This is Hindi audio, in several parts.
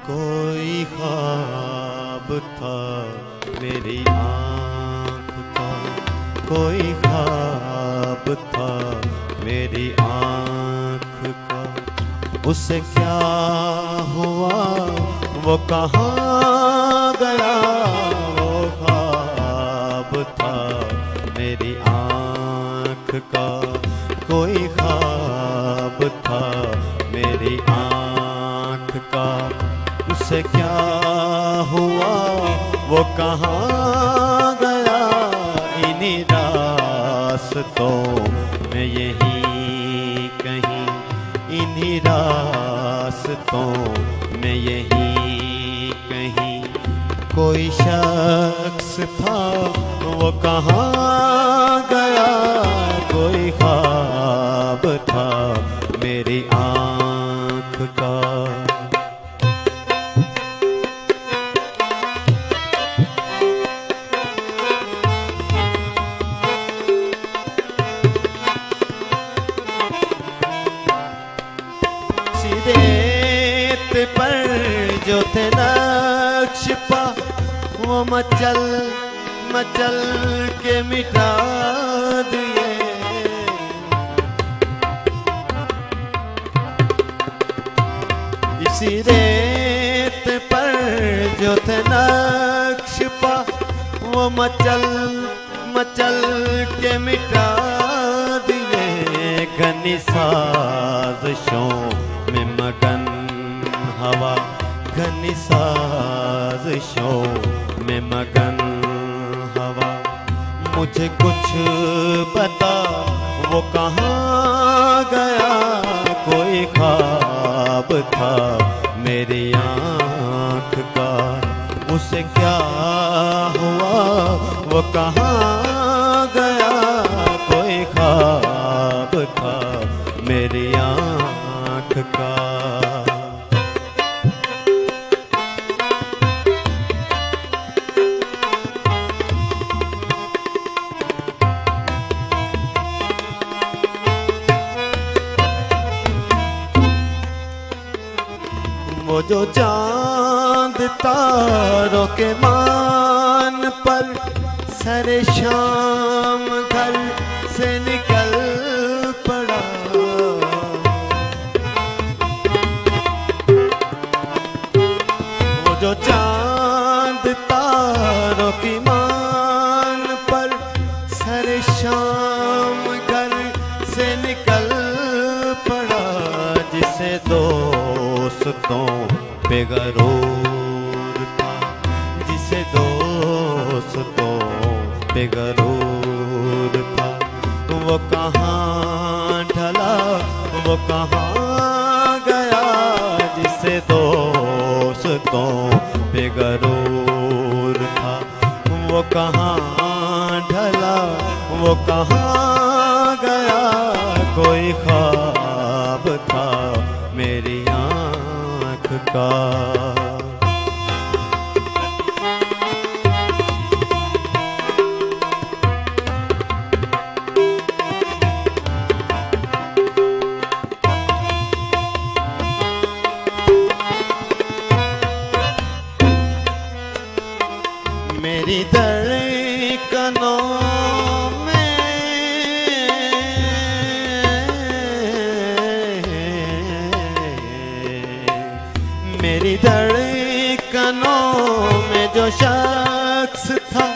कोई ख्वाब था मेरी आँख का, कोई ख्वाब था मेरी आँख का। उसे क्या हुआ, वो कहाँ गया, वो ख्वाब था मेरी आँख का। कोई ख्वाब था मेरी आँख का। उसे क्या हुआ, वो कहाँ गया। इन्हीं रास्तों में यहीं कहीं, इन्हीं रास्तों में यहीं कहीं कोई शख्स था, वो कहाँ गया। कोई ख्वाब था मेरी आँख का। रेत पर जो थे नक्श पा, वो मचल मचल के मिटा दिए। इसी रेत पर जो थे नक्श पा, वो मचल मचल के मिटा दिए। घनी साजिशों में मगन हवा, घनी साजिशों में मगन हवा। मुझे कुछ बता, वो कहाँ गया। कोई ख्वाब था मेरी आँख का। उसे क्या हुआ, वो कहाँ गया। कोई ख्वाब था मेरी आँख का। वो जो चांद तारों के मान पर सरे शाम घर से निकल पड़ा। वो जो चांद तारों की मान पर सरे शाम घर से निकल पड़ा। जिसे दोस्तों पे गरूर था, जिसे दोस्तों पे गरूर था, वो कहाँ ढला, वो कहाँ गया। जिसे दोस्तों पे गरूर था, वो कहाँ ढला, वो कहाँ गया। कोई ख्वाब था मेरी आँख का। मेरी धड़कनों में, मेरी धड़कनों में जो शख्स था,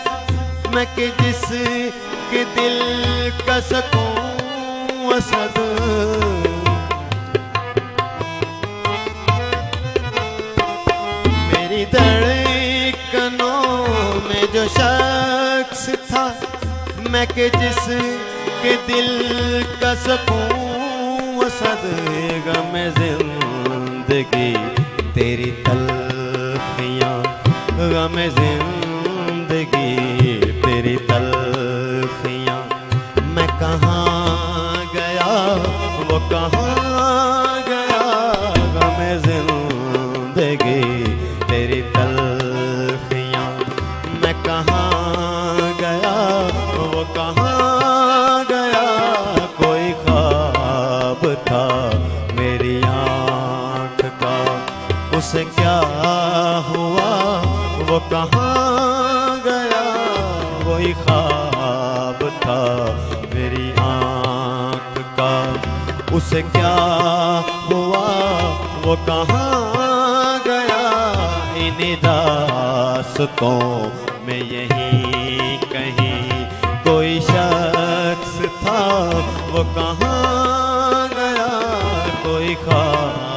मैं कि जिसके दिल का सकूं असद। मेरी धड़कनों में जो शख्स था, मैं कि जिसके दिल का सकूं असद। गम जिंदगी तेरी तलखियाँ, गम जिंदगी तेरी तलखियाँ। मैं कहाँ गया, वो कहाँ गया। गम जिंदगी तेरी तलखियाँ। मैं कहाँ गया, वो कहाँ गया। कोई ख्वाब था मेरी आँख का। उसे क्या हुआ वो कहाँ गया, वही ख्वाब था मेरी आँख का। उसे क्या हुआ वो कहाँ गया, इन दास्तों में यहीं कहीं कोई शख्स था, वो कहाँ गया, कोई ख्वाब